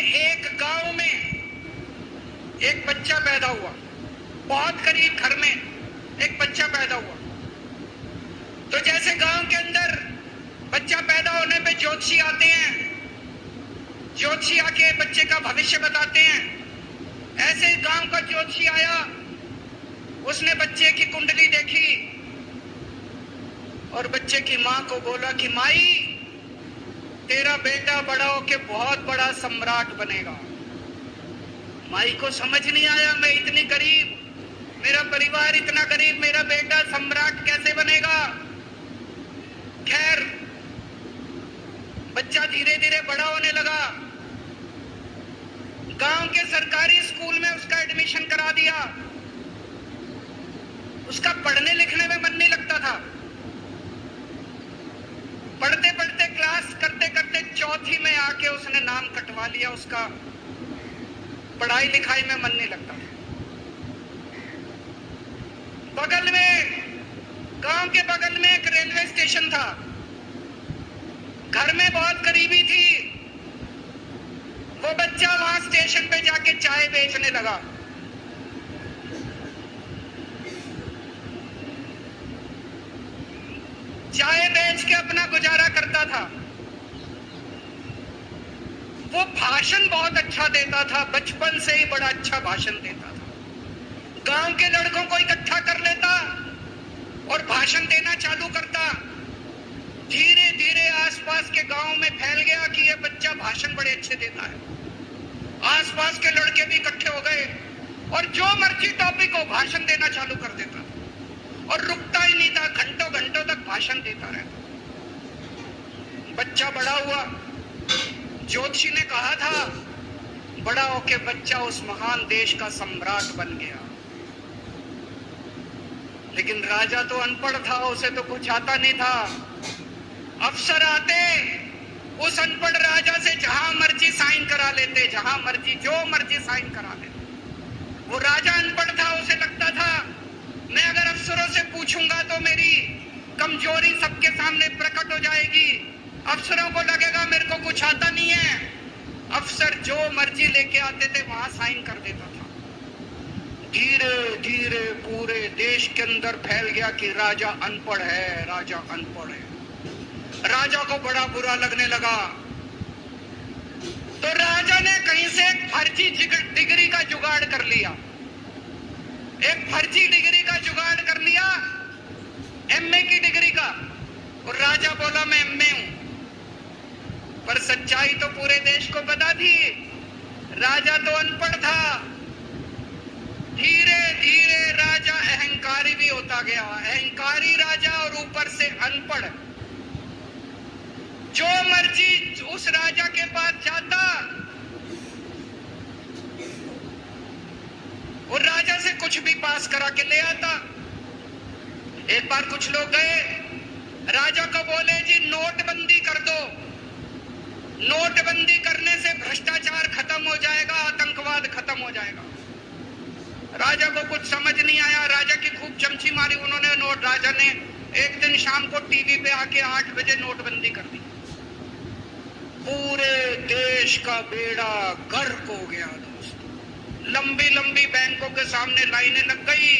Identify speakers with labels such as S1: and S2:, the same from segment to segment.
S1: एक गांव में एक बच्चा पैदा हुआ, बहुत गरीब घर में एक बच्चा पैदा हुआ। तो जैसे गांव के अंदर बच्चा पैदा होने पे ज्योतिषी आते हैं, ज्योतिषी आके बच्चे का भविष्य बताते हैं, ऐसे गांव का ज्योतिषी आया, उसने बच्चे की कुंडली देखी और बच्चे की मां को बोला कि माई, तेरा बेटा बड़ा होके बहुत बड़ा सम्राट बनेगा। माई को समझ नहीं आया, मैं इतनी गरीब, मेरा परिवार इतना गरीब, मेरा बेटा सम्राट कैसे बनेगा। खैर, बच्चा धीरे धीरे बड़ा होने लगा। गांव के सरकारी स्कूल में उसका एडमिशन करा दिया। उसका पढ़ने लिखने में मन नहीं लगता था। पढ़ते पढ़ते क्लास करते करते चौथी में आके उसने नाम कटवा लिया। उसका पढ़ाई लिखाई में मन नहीं लगता था। बगल में, गांव के बगल में एक रेलवे स्टेशन था। घर में बहुत गरीबी थी। वो बच्चा वहां स्टेशन पे जाके चाय बेचने लगा। चाय बेच के अपना गुजारा करता था। वो भाषण बहुत अच्छा देता था, बचपन से ही बड़ा अच्छा भाषण देता था। गांव के लड़कों को इकट्ठा कर लेता और भाषण देना चालू करता। धीरे धीरे आसपास के गांव में फैल गया कि ये बच्चा भाषण बड़े अच्छे देता है। आसपास के लड़के भी इकट्ठे हो गए और जो मर्जी टॉपिक हो भाषण देना चालू कर देता और रुकता ही नहीं था। घंटों घंटों तक भाषण देता रहता। बच्चा बड़ा हुआ। ज्योतिषी ने कहा था बड़ा होके बच्चा उस महान देश का सम्राट बन गया। लेकिन राजा तो अनपढ़ था, उसे तो कुछ आता नहीं था। अफसर आते, उस अनपढ़ राजा से जहां मर्जी साइन करा लेते, जहां मर्जी जो मर्जी साइन करा लेते। वो राजा अनपढ़ था, उसे लगता था मैं अगर अफसरों से पूछूंगा तो मेरी कमजोरी सबके सामने प्रकट हो जाएगी। अफसरों को लगेगा मेरे को कुछ आता नहीं है। अफसर जो मर्जी लेके आते थे वहां साइन कर देता था। धीरे धीरे पूरे देश के अंदर फैल गया कि राजा अनपढ़ है, राजा अनपढ़ है। राजा को बड़ा बुरा लगने लगा। तो राजा ने कहीं से एक फर्जी डिग्री का जुगाड़ कर लिया। एक फर्जी डिग्री का जुगाड़ कर लिया, एमए की डिग्री का। और राजा बोला मैं एमए हूं। पर सच्चाई तो पूरे देश को पता थी, राजा तो अनपढ़ था। धीरे धीरे राजा अहंकारी भी होता गया। अहंकारी राजा और ऊपर से अनपढ़। जो मर्जी उस राजा के पास जाता और राजा से कुछ भी पास करा के ले आता। एक बार कुछ लोग गए, राजा को बोले जी नोटबंदी कर दो। नोटबंदी करने से भ्रष्टाचार खत्म हो जाएगा, आतंकवाद खत्म हो जाएगा। राजा को कुछ समझ नहीं आया। राजा की खूब चमची मारी उन्होंने। राजा ने एक दिन शाम को टीवी पे आके 8 बजे नोटबंदी कर दी। पूरे देश का बेड़ा गर्क हो गया दोस्तों। लंबी लंबी बैंकों के सामने लाइनें लग गई।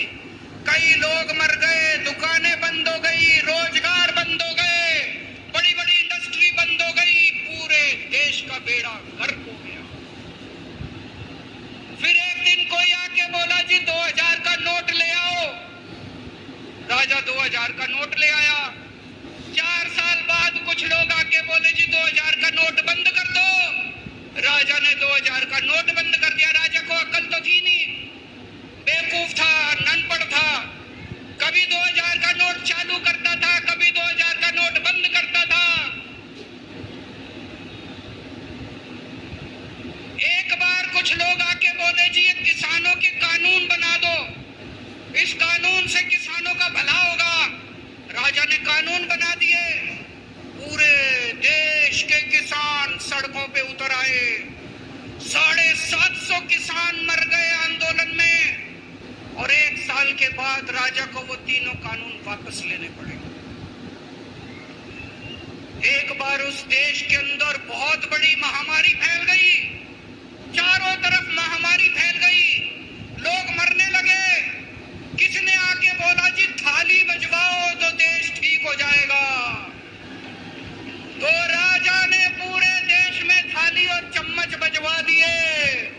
S1: कई लोग मर गए, दुकानें बंद हो गई, रोजगार बंद हो गए, बड़ी बड़ी इंडस्ट्री बंद हो गई। पूरे देश का बेड़ा गर्क हो गया। फिर एक दिन कोई आके बोला जी 2000 का नोट ले आओ। राजा 2000 का नोट ले आया। 4 साल बाद कुछ लोग आके बोले जी 2000 का नोट बंद कर दो। राजा ने 2000 का नोट बंद कर दिया। राजा को अकल तो थी नहीं, बेवकूफ था, अनपढ़ था। कभी 2000 का नोट चालू करता था, कभी 2000 का नोट बंद करता था। एक बार कुछ लोग आके बोले जी ये किसानों के कानून बना दो, इस कानून से किसानों का भला होगा। राजा ने कानून बना दिए। पूरे देश के किसान सड़कों पे उतर आए। 750 किसान मर गए आंदोलन में। और 1 साल के बाद राजा को वो तीनों कानून वापस लेने पड़े। एक बार उस देश के अंदर बहुत बड़ी महामारी फैल गई। मचवा दिए।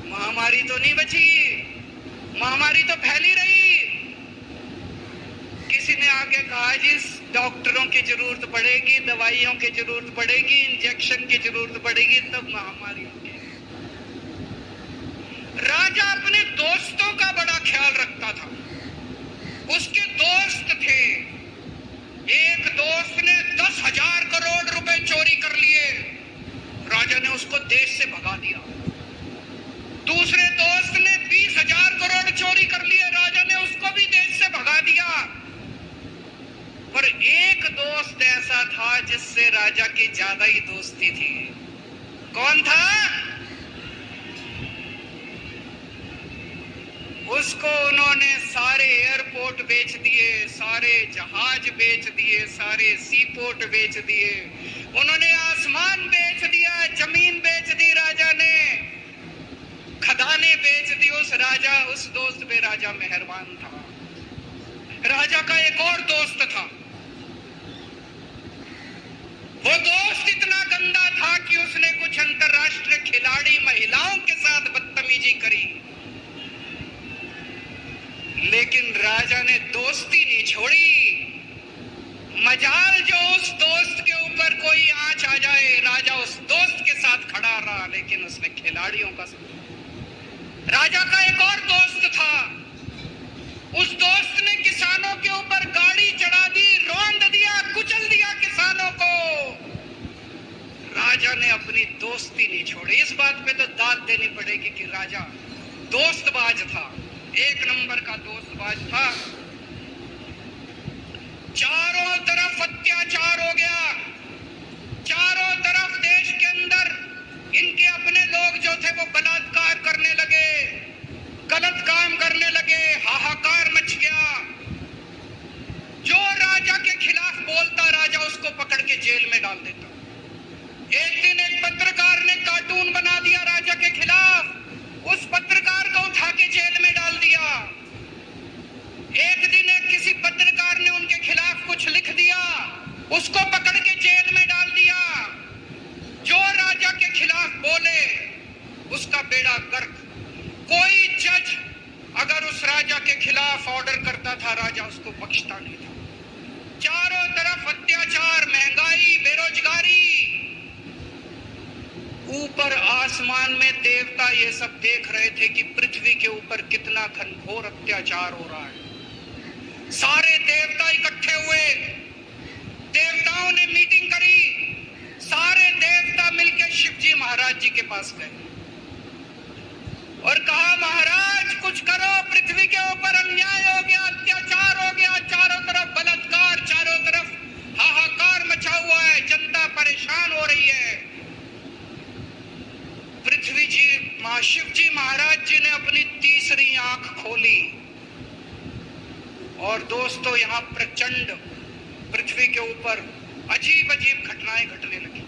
S1: महामारी तो नहीं बची, महामारी तो फैली रही। किसी ने आके कहा जी डॉक्टरों की जरूरत पड़ेगी, दवाइयों की जरूरत पड़ेगी, इंजेक्शन की जरूरत पड़ेगी, तब महामारी होगी। राजा अपने दोस्तों का बड़ा ख्याल रखता था। उसके दोस्त थे। एक दोस्त ने 10,000 करोड़ रुपए चोरी कर लिए, राजा ने उसको देश से भगा दिया। दूसरे दोस्त ने 20,000 करोड़ चोरी कर लिए, राजा ने उसको भी देश से भगा दिया। पर एक दोस्त ऐसा था जिससे राजा की ज्यादा ही दोस्ती थी। कौन था? उसको उन्होंने सारे एयरपोर्ट बेच दिए, सारे जहाज बेच दिए, सारे सी पोर्ट बेच दिए, उन्होंने आसमान बेच दिया, जमीन बेच दी राजा ने, खदानें बेच दी। उस दोस्त पे राजा मेहरबान था। राजा का एक और दोस्त था। वो दोस्त इतना गंदा था कि उसने कुछ अंतरराष्ट्रीय खिलाड़ी महिलाओं के साथ बदतमीजी करी, लेकिन राजा ने दोस्ती नहीं छोड़ी। मजाल जो उस दोस्त के ऊपर कोई आंच आ जाए, राजा उस दोस्त के साथ खड़ा रहा, लेकिन उसने खिलाड़ियों का। राजा का एक और दोस्त था। उस दोस्त ने किसानों के ऊपर गाड़ी चढ़ा दी, रौंद दिया, कुचल दिया किसानों को। राजा ने अपनी दोस्ती नहीं छोड़ी। इस बात पे तो दाद देनी पड़ेगी कि राजा दोस्तबाज था, एक नंबर का दोस्तबाज था। चारों तरफ अत्याचार हो गया, चारों तरफ देश के अंदर इनके अपने लोग जो थे वो बलात्कार करने लगे, गलत काम करने लगे, हाहाकार मच गया। जो राजा के खिलाफ बोलता, राजा उसको पकड़ के जेल में डाल देता। एक दिन एक पत्रकार ने कार्टून बना दिया राजा के खिलाफ, उस पत्रकार को उठा के जेल में डाल दिया। एक दिन एक किसी पत्रकार ने उनके खिलाफ कुछ लिख दिया, उसको पकड़ के जेल में डाल दिया। जो राजा के खिलाफ बोले उसका बेड़ा गर्क। कोई जज अगर उस राजा के खिलाफ ऑर्डर करता था, राजा उसको बख्शता नहीं था। चारों तरफ अत्याचार, महंगाई, बेरोजगारी। ऊपर आसमान में देवता ये सब देख रहे थे कि पृथ्वी के ऊपर कितना घनघोर अत्याचार हो रहा है। सारे देवता इकट्ठे हुए, देवताओं ने मीटिंग करी, सारे देवता मिलकर शिवजी महाराज जी के पास गए और कहा, महाराज कुछ करो, पृथ्वी के ऊपर अन्याय हो गया, अत्याचार हो गया, चारों तरफ बलात्कार, चारों तरफ हाहाकार मचा हुआ है, जनता परेशान हो रही है। पृथ्वी जी, शिवजी महाराज जी ने अपनी तीसरी आंख खोली और दोस्तों यहाँ प्रचंड पृथ्वी के ऊपर अजीब अजीब घटनाएं घटने लगी।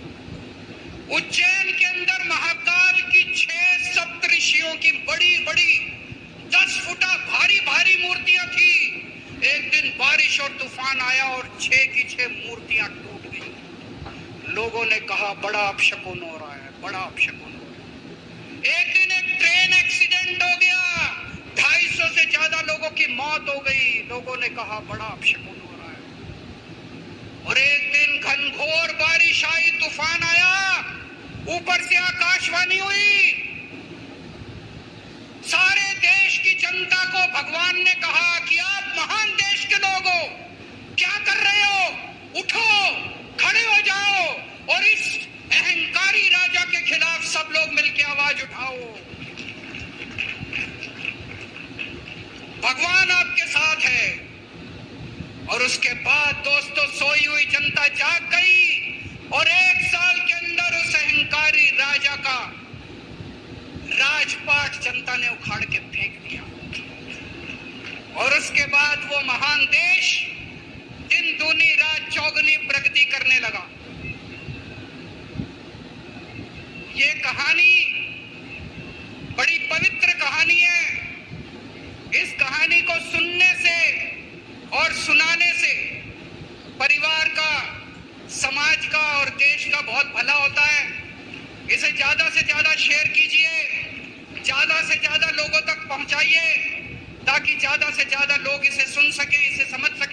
S1: उज्जैन के अंदर महाकाल की 6 सप्तऋषियों की बड़ी बड़ी 10 फुटा भारी भारी मूर्तियां थी। एक दिन बारिश और तूफान आया और 6 की 6 मूर्तियां टूट गई। लोगों ने कहा बड़ा अपशकुन हो रहा है, बड़ा अपशकुन हो रहा है। एक दिन एक ट्रेन एक्सीडेंट हो गया, 250 से ज्यादा लोगों की मौत हो गई। लोगों ने कहा बड़ा अपशकुन हो रहा है। और एक दिन घनघोर बारिश आई, तूफान आया, ऊपर से आकाशवाणी हुई, सारे देश की जनता को भगवान ने कहा कि आप महान देश के लोग हो, क्या कर रहे हो, उठो, खड़े हो जाओ और इस अहंकारी राजा के खिलाफ सब लोग मिलकर आवाज उठाओ। भगवान आपके साथ है। और उसके बाद दोस्तों सोई हुई जनता जाग गई और 1 साल के अंदर उस अहंकारी राजा का राजपाट जनता ने उखाड़ के फेंक दिया। और उसके बाद वो महान देश दिन दूनी रात चौगुनी प्रगति करने लगा। ये कहानी बड़ी पवित्र कहानी है। इस कहानी को सुनने से और सुनाने से परिवार का, समाज का और देश का बहुत भला होता है। से ज्यादा शेयर कीजिए, ज्यादा से ज्यादा लोगों तक पहुंचाइए, ताकि ज्यादा से ज्यादा लोग इसे सुन सकें, इसे समझ सकें।